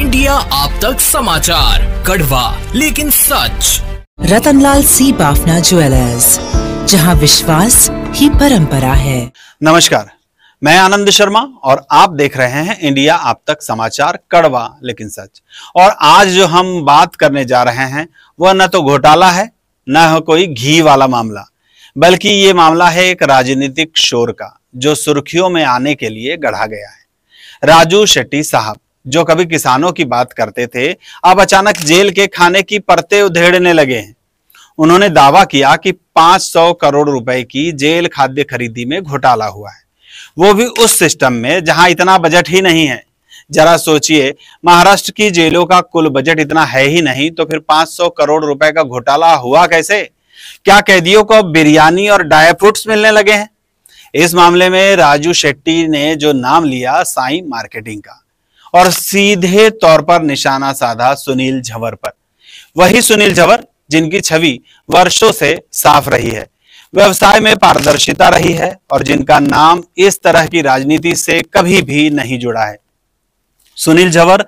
India आप तक समाचार, कड़वा लेकिन सच। रतनलाल सी बाफना ज्वेलर्स, जहां विश्वास ही परंपरा है। नमस्कार, मैं आनंद शर्मा और आप देख रहे हैं इंडिया आप तक समाचार, कड़वा लेकिन सच। और आज जो हम बात करने जा रहे हैं वह न तो घोटाला है, न हो कोई घी वाला मामला, बल्कि ये मामला है एक राजनीतिक शोर का, जो सुर्खियों में आने के लिए गढ़ा गया है। राजू शेट्टी साहब, जो कभी किसानों की बात करते थे, अब अचानक जेल के खाने की परतें उधेड़ने लगे हैं। उन्होंने दावा किया कि 500 करोड़ रुपए की जेल खाद्य खरीदी में घोटाला हुआ है, वो भी उस सिस्टम में जहां इतना बजट ही नहीं है। जरा सोचिए, महाराष्ट्र की जेलों का कुल बजट इतना है ही नहीं, तो फिर 500 करोड़ रुपए का घोटाला हुआ कैसे? क्या कैदियों को बिरयानी और ड्राई फ्रूट्स मिलने लगे हैं? इस मामले में राजू शेट्टी ने जो नाम लिया साई मार्केटिंग का, और सीधे तौर पर निशाना साधा सुनील झंवर पर। वही सुनील झंवर जिनकी छवि वर्षों से साफ रही है, व्यवसाय में पारदर्शिता रही है, और जिनका नाम इस तरह की राजनीति से कभी भी नहीं जुड़ा है। सुनील झंवर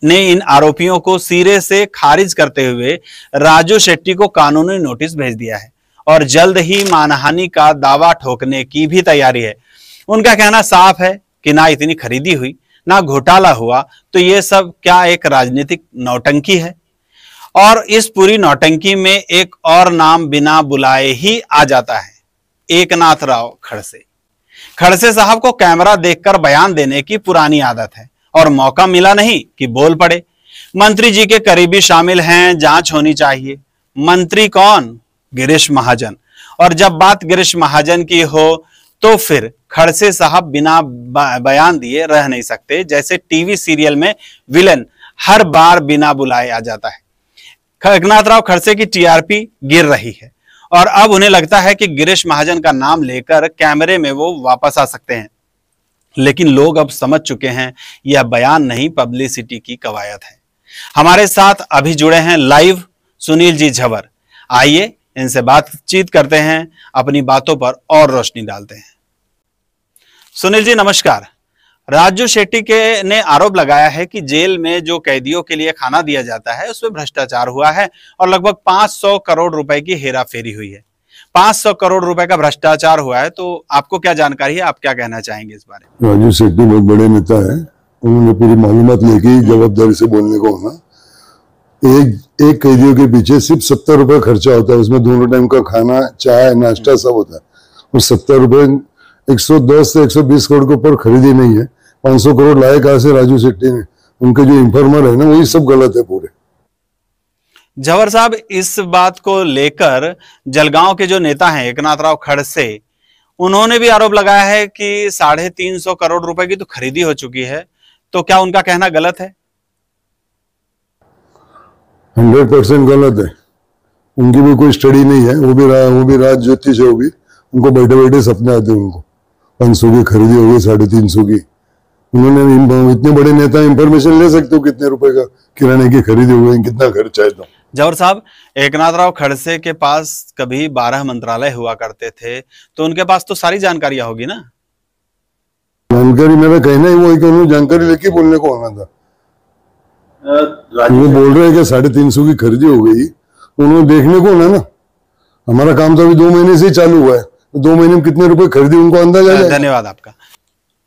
ने इन आरोपियों को सिरे से खारिज करते हुए राजू शेट्टी को कानूनी नोटिस भेज दिया है, और जल्द ही मानहानि का दावा ठोकने की भी तैयारी है। उनका कहना साफ है कि ना इतनी खरीदी हुई, ना घोटाला हुआ, तो ये सब क्या एक राजनीतिक नौटंकी है? और इस पूरी नौटंकी में एक और नाम बिना बुलाए ही आ जाता है, एकनाथ राव खड़से। खड़से साहब को कैमरा देखकर बयान देने की पुरानी आदत है, और मौका मिला नहीं कि बोल पड़े। मंत्री जी के करीबी शामिल हैं, जांच होनी चाहिए। मंत्री कौन? गिरीश महाजन। और जब बात गिरीश महाजन की हो तो फिर खड़से साहब बिना बयान दिए रह नहीं सकते। जैसे टीवी सीरियल में विलन हर बार बिना बुलाए आ जाता है। एकनाथ राव खड़से की टीआरपी गिर रही है, और अब उन्हें लगता है कि गिरीश महाजन का नाम लेकर कैमरे में वो वापस आ सकते हैं। लेकिन लोग अब समझ चुके हैं, यह बयान नहीं, पब्लिसिटी की कवायद है। हमारे साथ अभी जुड़े हैं लाइव सुनील जी झंवर। आइए इनसे बातचीत करते हैं, अपनी बातों पर और रोशनी डालते हैं। सुनील जी नमस्कार। राजू शेट्टी ने आरोप लगाया है कि जेल में जो कैदियों के लिए खाना दिया जाता है उसमें भ्रष्टाचार हुआ है, और लगभग 500 करोड़ रुपए की हेराफेरी हुई है। 500 करोड़ रुपए का भ्रष्टाचार हुआ है, तो आपको क्या जानकारी है, आप क्या कहना चाहेंगे इस बारे में? राजू शेट्टी बहुत बड़े नेता है, उन्होंने पूरी मालूमात लेके ही जवाबदारी से बोलने को होना। एक कैदियों के पीछे सिर्फ 70 रुपए खर्चा होता है, उसमें दोनों टाइम का खाना, चाय, नाश्ता सब होता है, और 70 रुपए 110 से 120 करोड़ के ऊपर खरीदी नहीं है। 500 करोड़ लाए कहां से राजू शेट्टी ने? उनके जो इंफॉर्मर है ना, वही सब गलत है पूरे। झंवर साहब, इस बात को लेकर जलगांव के जो नेता हैं एकनाथ राव खड़से, उन्होंने भी आरोप लगाया है कि 350 करोड़ रुपए की तो खरीदी हो चुकी है, तो क्या उनका कहना गलत है? 100% गलत है। उनकी भी कोई स्टडी नहीं है, वो भी राज ज्योतिष है, वो भी उनको बैठे बैठे सपने आते हैं। उनको 500 की खरीदी हो गई, 350 की। उन्होंने, इतने बड़े नेता इंफॉर्मेशन ले सकते हो कितने रुपए का किराने की खरीदी हो गई, कितना खर्चा है। तो झंवर साहब, एकनाथ राव खड़से के पास कभी 12 मंत्रालय हुआ करते थे, तो उनके पास तो सारी जानकारियां होगी ना? जानकारी, मेरा कहना ही वो है कि उन्होंने जानकारी लेके बोलने को आना था। वो बोल रहे हैं कि 350 की खरीदी हो गई, तो उन्होंने देखने को ना। हमारा काम तो अभी 2 महीने से ही चालू हुआ है, तो 2 महीने में कितने रुपए खरीदी उनको अंदाजा है। धन्यवाद आपका।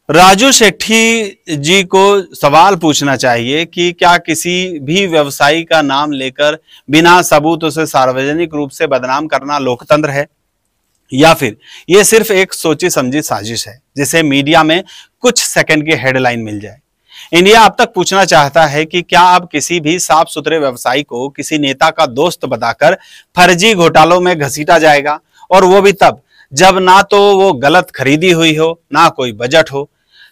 राजू शेट्टी जी को सवाल पूछना चाहिए कि क्या किसी भी व्यवसायी का नाम लेकर बिना सबूत उसे सार्वजनिक रूप से बदनाम करना लोकतंत्र है, या फिर यह सिर्फ एक सोची समझी साजिश है जिसे मीडिया में कुछ सेकंड की हेडलाइन मिल जाए? इंडिया अब तक पूछना चाहता है कि क्या अब किसी भी साफ सुथरे व्यवसायी को किसी नेता का दोस्त बताकर फर्जी घोटालों में घसीटा जाएगा, और वो भी तब जब ना तो वो गलत खरीदी हुई हो, ना कोई बजट हो?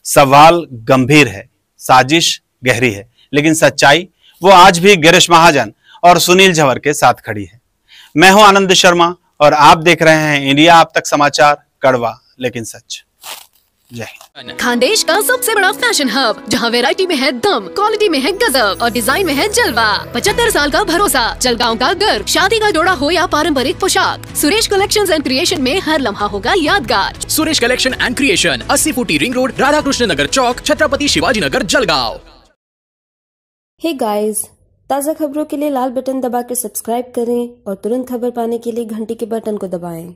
सवाल गंभीर है, साजिश गहरी है, लेकिन सच्चाई वो आज भी गिरीश महाजन और सुनील झंवर के साथ खड़ी है। मैं हूं आनंद शर्मा, और आप देख रहे हैं इंडिया आप तक समाचार, कड़वा लेकिन सच। जय हिंद। खानदेश का सबसे बड़ा फैशन हब, जहां वैरायटी में है दम, क्वालिटी में है गजब, और डिजाइन में है जलवा। 75 साल का भरोसा, जलगांव का गर्व। शादी का जोड़ा हो या पारंपरिक पोशाक, सुरेश कलेक्शंस एंड क्रिएशन में हर लम्हा होगा यादगार। सुरेश कलेक्शन एंड क्रिएशन, 80 फुटी रिंग रोड, राधा कृष्ण नगर चौक, छत्रपति शिवाजी नगर, जलगांव। हे गाइस, ताज़ा खबरों के लिए लाल बटन दबाकर सब्सक्राइब करें और तुरंत खबर पाने के लिए घंटी के बटन को दबाएं।